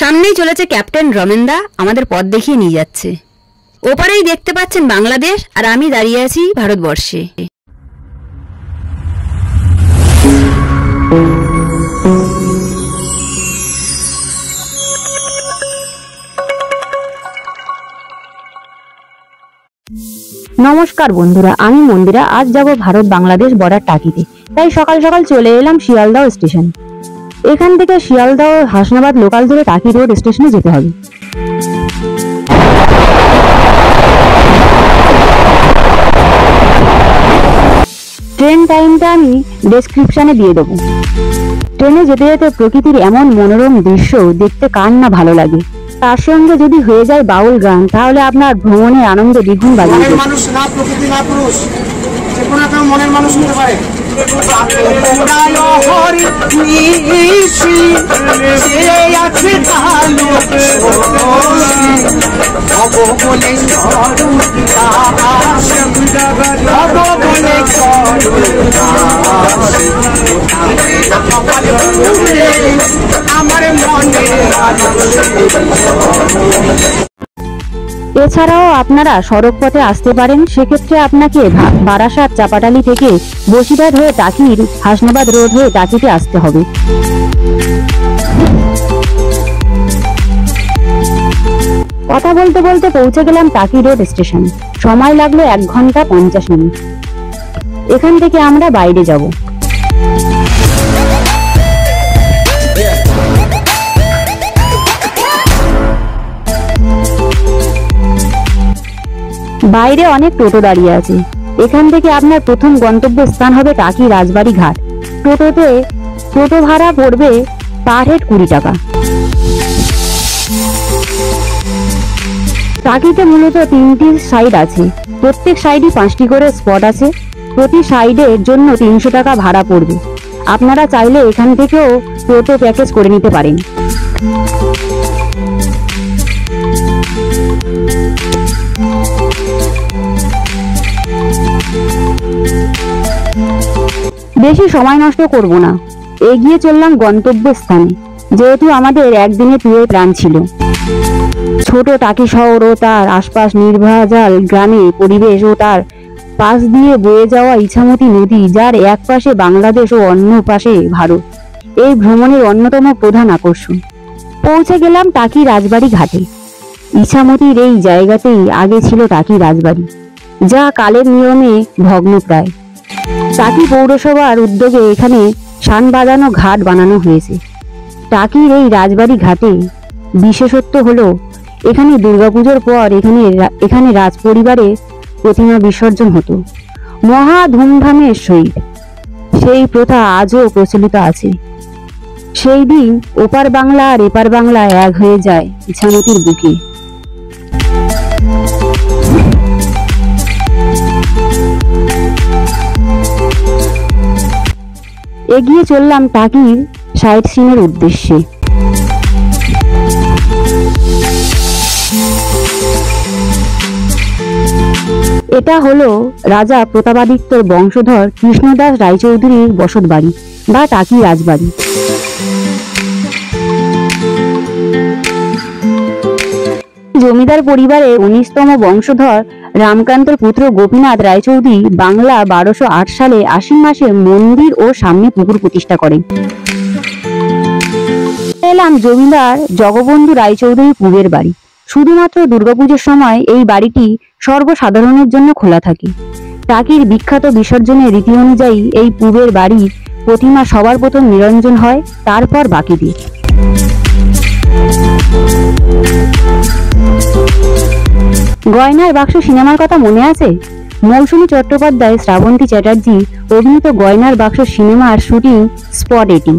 সামনেই চলেছে ক্যাপ্টেন রমেনদা, আমাদের পথ দেখিয়ে নিয়ে যাচ্ছে। ওপারেই দেখতে পাচ্ছেন বাংলাদেশ, আর আমি দাঁড়িয়ে আছি ভারতবর্ষে। নমস্কার বন্ধুরা, আমি মন্দিরা। আজ যাব ভারত বাংলাদেশ বর্ডার টাকিতে। তাই সকাল সকাল চলে এলাম শিয়ালদহ স্টেশন। এখান থেকে শিয়ালদহ হাসনাবাদ লোকাল ধরে টাকি রোড স্টেশনে যেতে হবে। ট্রেন টাইমটা আমি ডেসক্রিপশনে দিয়ে দেবো। ট্রেনে যেতে যেতে প্রকৃতির এমন মনোরম দৃশ্য দেখতে কার না ভালো লাগে। তার সঙ্গে যদি হয়ে যায় বাউল গান, তাহলে আপনার ভ্রমণের আনন্দ দ্বিগুণ বাড়িয়ে দেবে। মানুষ না প্রকৃতি না পুরুষ, যে কোনো একটা মনের মানুষ হতে পারে। আমার মনে এছাড়াও আপনারা সড়ক পথে আসতে পারেন। সেক্ষেত্রে আপনাকে বারাসাত চাপাটালি থেকে বসিরহাট হয়ে টাকির হাসনাবাদ রোড হয়ে টাকিতে আসতে হবে। কথা বলতে বলতে পৌঁছে গেলাম টাকি রোড স্টেশন। সময় লাগলো 1 ঘন্টা 50 মিনিট। এখান থেকে আমরা বাইরে যাব। বাইরে অনেক টোটো দাঁড়িয়ে আছে। এখান থেকে আপনার প্রথম গন্তব্য স্থান হবে টাকি রাজবাড়ি ঘাট। টোটো ভাড়া পড়বে পার হেড 20 টাকা। টাকিতে মূলত 3টি সাইড আছে। প্রত্যেক সাইডই 5টি করে স্পট আছে। প্রতি সাইডের জন্য 300 টাকা ভাড়া পড়বে। আপনারা চাইলে এখান থেকেও টোটো প্যাকেজ করে নিতে পারেন। বেশি সময় নষ্ট করব না, এগিয়ে চললাম গন্তব্য স্থানে। যেহেতু আমাদের একদিনে ট্যুরের প্ল্যান ছিল। ছোট টাকি শহর ও তার আশপাশ নির্ভেজাল গ্রামে পরিবেশ ও তার পাশ দিয়ে বয়ে যাওয়া ইছামতি নদী, যার এক পাশে বাংলাদেশ ও অন্য পাশে ভারত, এই ভ্রমণের অন্যতম প্রধান আকর্ষণ। পৌঁছে গেলাম টাকি রাজবাড়ি ঘাটে। ইছামতির এই জায়গাতেই আগে ছিল টাকি রাজবাড়ি, যা কালের নিয়মে ভগ্নপ্রায়। টাকি পৌরসভার উদ্যোগে এখানে শান বাঁধানো ঘাট বানানো হয়েছে। টাকির এই রাজবাড়ি ঘাটে বিশেষত্ব হলো এখানে দুর্গাপুজোর পর এখানে রাজ পরিবারে প্রতিমা বিসর্জন হতো মহা ধুমধামের সহিত। সেই প্রথা আজও প্রচলিত আছে। সেই দিন ওপার বাংলা আর এপার বাংলা এক হয়ে যায় ইছামতির বুকে। এগিয়ে চললাম টাকির সাইট সিনের উদ্দেশ্যে। এটা হলো রাজা প্রতাপাদিত্যর বংশধর কৃষ্ণদাস রায়চৌধুরীর বসত বাড়ি বা টাকি রাজবাড়ি। জমিদার পরিবারের 19তম বংশধর রামকান্তর পুত্র গোপীনাথ রায়চৌধুরী বাংলা 1208 সালে আশ্বিন মাসে মন্দির ও সামনে পুকুর প্রতিষ্ঠা করেন। এলাম জমিদার জগবন্ধু রায়চৌধুরী পুবের বাড়ি। শুধুমাত্র দুর্গাপুজোর সময় এই বাড়িটি সর্বসাধারণের জন্য খোলা থাকে। টাকির বিখ্যাত বিসর্জনের রীতি অনুযায়ী এই পুবের বাড়ি প্রতিমা সবার প্রথম নিরঞ্জন হয়, তারপর বাকিদের। গয়নার বাক্স সিনেমার কথা মনে আছে? মৌসুমী চট্টোপাধ্যায়, শ্রাবন্তী চ্যাটার্জি অভিনীত গয়নার বাক্স সিনেমার শুটিং স্পট এটি।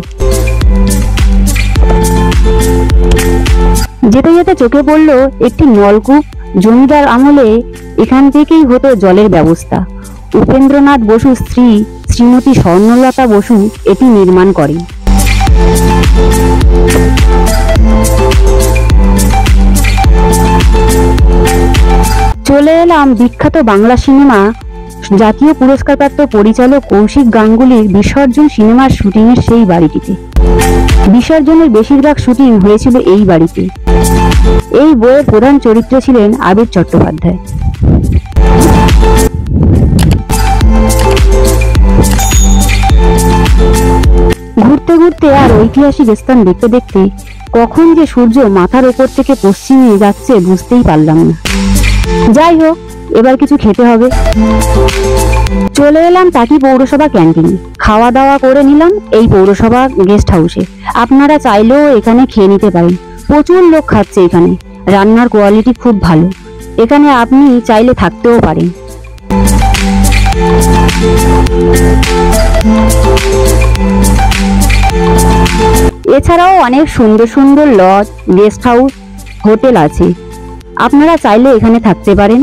যেতে যেতে চোখে পড়ল একটি নলকূপ। জমিদার আমলে এখান থেকেই হতো জলের ব্যবস্থা। উপেন্দ্রনাথ বসুর স্ত্রী শ্রীমতী স্বর্ণলতা বসু এটি নির্মাণ করেন। চলে এলাম বিখ্যাত বাংলা সিনেমা জাতীয় পুরস্কারপ্রাপ্ত পরিচালক কৌশিক গাঙ্গুলির বিসর্জন সিনেমার শুটিংয়ের সেই বাড়িটিতে। বিসর্জনের বেশিরভাগ শুটিং হয়েছিল এই বাড়িতে। এই বইয়ের প্রধান চরিত্র ছিলেন আবির চট্টোপাধ্যায়। ঘুরতে ঘুরতে আর ঐতিহাসিক স্থান দেখতে দেখতে কখন যে সূর্য মাথার ওপর থেকে পশ্চিমে যাচ্ছে বুঝতেই পারলাম না। যাই হোক, এবার কিছু খেতে হবে। চলে এলাম টাকি পৌরসভা ক্যান্টিনে। খাওয়া দাওয়া করে নিলাম এই পৌরসভা গেস্ট হাউসে। আপনারা চাইলেও এখানে খেয়ে নিতে পারেন। প্রচুর লোক খাচ্ছে এখানে। রান্নার কোয়ালিটি খুব ভালো। এখানে আপনি চাইলে থাকতেও পারেন। এছাড়াও অনেক সুন্দর সুন্দর লজ, গেস্ট হাউস, হোটেল আছে। আপনারা চাইলে এখানে থাকতে পারেন।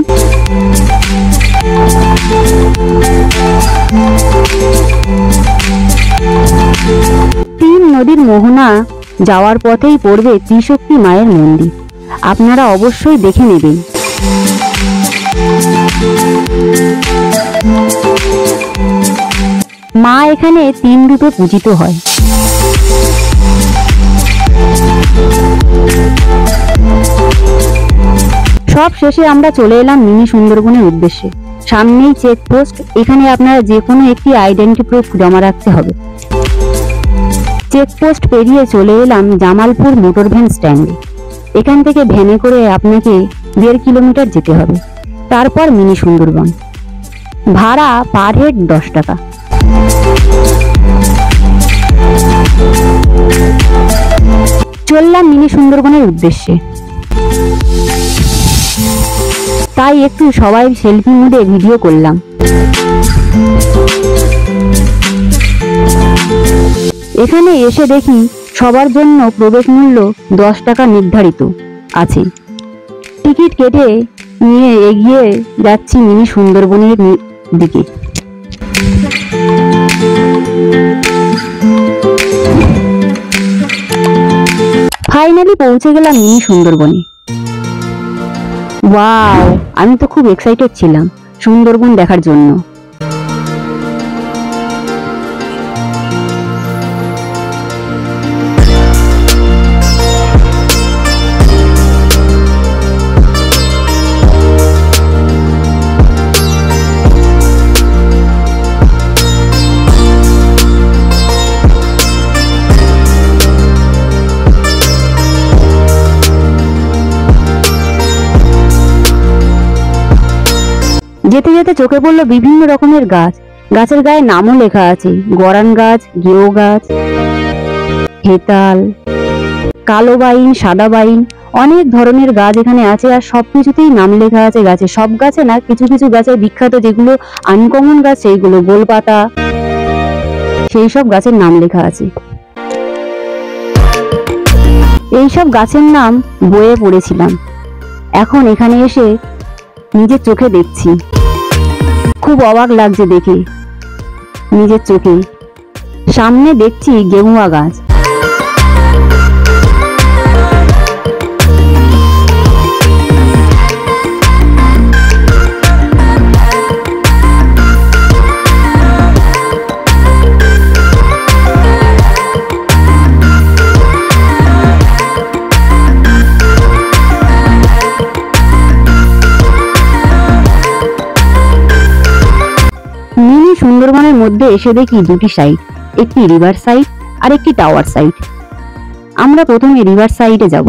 তিন নদীর মোহনা যাওয়ার পথেই পড়বে ত্রিশক্তি মায়ের মন্দির। আপনারা অবশ্যই দেখে নেবেন। মা এখানে 3 রূপে পূজিত হয়। সব শেষে আমরা চলে এলাম মিনি সুন্দরবনের উদ্দেশ্যে। সামনেই চেকপোস্ট। এখানে আপনারা যে কোনো একটি আইডেন্টি প্রুফ জমা রাখতে হবে। চেকপোস্ট পেরিয়ে চলে এলাম জামালপুর মোটর ভ্যান স্ট্যান্ডে। এখান থেকে ভ্যানে করে আপনাকে 1.5 কিলোমিটার যেতে হবে। তারপর মিনি সুন্দরবন। ভাড়া পার হেড 10 টাকা। চললাম মিনি সুন্দরবনের উদ্দেশ্যে। তাই একটু সবাই সেলফি মুডে ভিডিও করলাম। এখানে এসে দেখি সবার জন্য প্রবেশ মূল্য 10 টাকা নির্ধারিত আছে। টিকিট কেটে নিয়ে এগিয়ে যাচ্ছি মিনি সুন্দরবনের দিকে। ফাইনালি পৌঁছে গেলাম মিনি সুন্দরবনে। ওয়াও, আমি তো খুব এক্সাইটেড ছিলাম সুন্দরবন দেখার জন্য। যেতে যেতে চোখে পড়লো বিভিন্ন রকমের গাছ। গাছের গায়ে নামও লেখা আছে। গরান গাছ, গেও গাছ, হেতাল, কালো বাইন, সাদা বাইন, অনেক ধরনের গাছ এখানে আছে। আর সবকিছুতেই নাম লেখা আছে গাছে। সব গাছে না, কিছু কিছু গাছের বিখ্যাত যেগুলো আনকমন গাছ সেইগুলো, গোলপাতা, সেই সব গাছের নাম লেখা আছে। এইসব গাছের নাম বইয়ে পড়েছিলাম। এখন এখানে এসে নিজের চোখে দেখছি। খুব অবাক লাগছে দেখে নিজের চোখে। সামনে দেখছি গেহুয়া গাছ। মিনি সুন্দরবনের মধ্যে এসে দেখি দুটি সাইড, একটি রিভার সাইড আর একটি টাওয়ার সাইড। আমরা প্রথমে রিভার সাইডে যাব।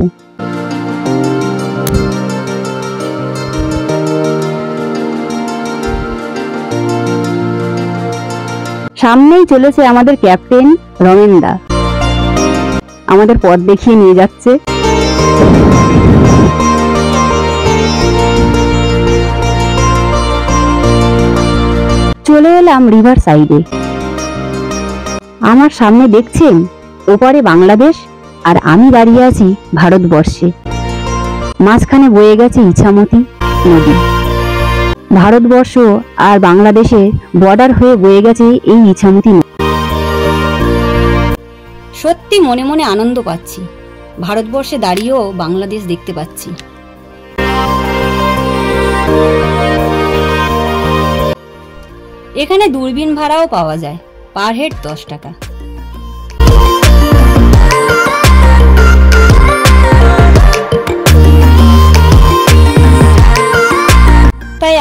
সামনেই চলেছে আমাদের ক্যাপ্টেন রমেনদা, আমাদের পথ দেখিয়ে নিয়ে যাচ্ছে। চলে এলাম রিভার সাইডে। আমার সামনে দেখছেন ওপারে বাংলাদেশ আর আমি দাঁড়িয়ে আছি ভারতবর্ষে। মাঝখানে বয়ে গেছে ইছামতি নদী। ভারতবর্ষ আর বাংলাদেশের বর্ডার হয়ে বয়ে গেছে এই ইছামতি নদী। সত্যি মনে মনে আনন্দ পাচ্ছি। ভারতবর্ষে দাঁড়িয়েও বাংলাদেশ দেখতে পাচ্ছি। এখানে দূরবীন ভাড়াও পাওয়া যায়, পার হেড 10 টাকা।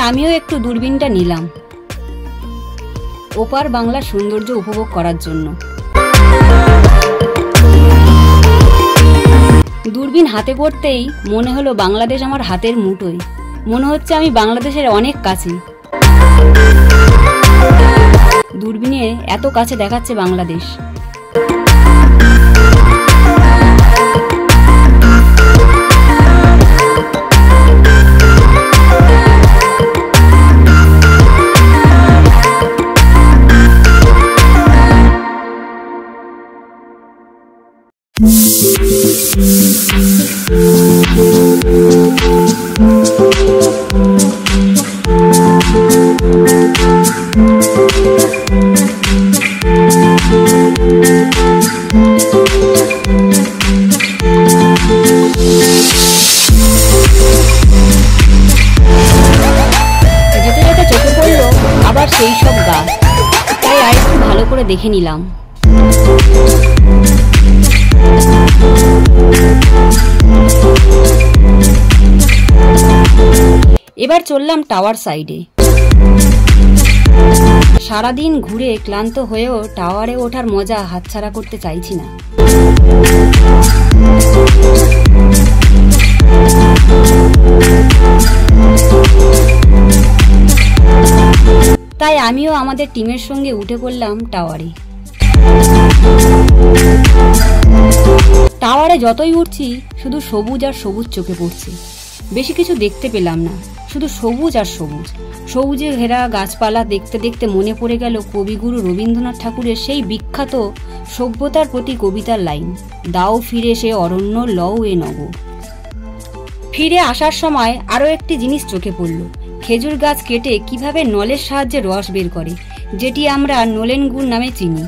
আমিও একটু দূরবীনটা নিলাম ওপার বাংলার সৌন্দর্য উপভোগ করার জন্য। দূরবীন হাতে করতেই মনে হলো বাংলাদেশ আমার হাতের মুঠোয়, মনে হচ্ছে আমি বাংলাদেশের অনেক কাছে। দূরবীনে এত কাছে দেখাচ্ছে বাংলাদেশ। যেতে যেতে চোখে পড়লো আবার সেই সব গাছ, তাই আরেকটু ভালো করে দেখে নিলাম। এবার চললাম টাওয়ার সাইডে। সারাদিন ঘুরে ক্লান্ত হয়েও টাওয়ারে ওঠার মজা হাতছাড়া করতে চাইছি না। তাই আমিও আমাদের টিমের সঙ্গে উঠে পড়লাম টাওয়ারে। টাওয়ারে যতই উঠছি শুধু সবুজ আর সবুজ চোখে পড়ছে, বেশি কিছু দেখতে পেলাম না, শুধু সবুজ আর সবুজ। সবুজে ঘেরা গাছপালা দেখতে দেখতে মনে পড়ে গেল কবিগুরু রবীন্দ্রনাথ ঠাকুরের সেই বিখ্যাত সভ্যতার প্রতি কবিতার লাইন, দাও ফিরে সে অরণ্য লও এ নগর। ফিরে আসার সময় আরও একটি জিনিস চোখে পড়ল, খেজুর গাছ কেটে কিভাবে নলের সাহায্যে রস বের করে, যেটি আমরা নলেন গুড় নামে চিনি।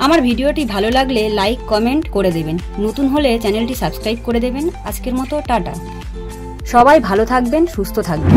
আমার ভিডিওটি ভালো লাগলে লাইক কমেন্ট করে দেবেন, নতুন হলে চ্যানেলটি সাবস্ক্রাইব করে দেবেন। আজকের মতো টাটা, সবাই ভালো থাকবেন, সুস্থ থাকবেন।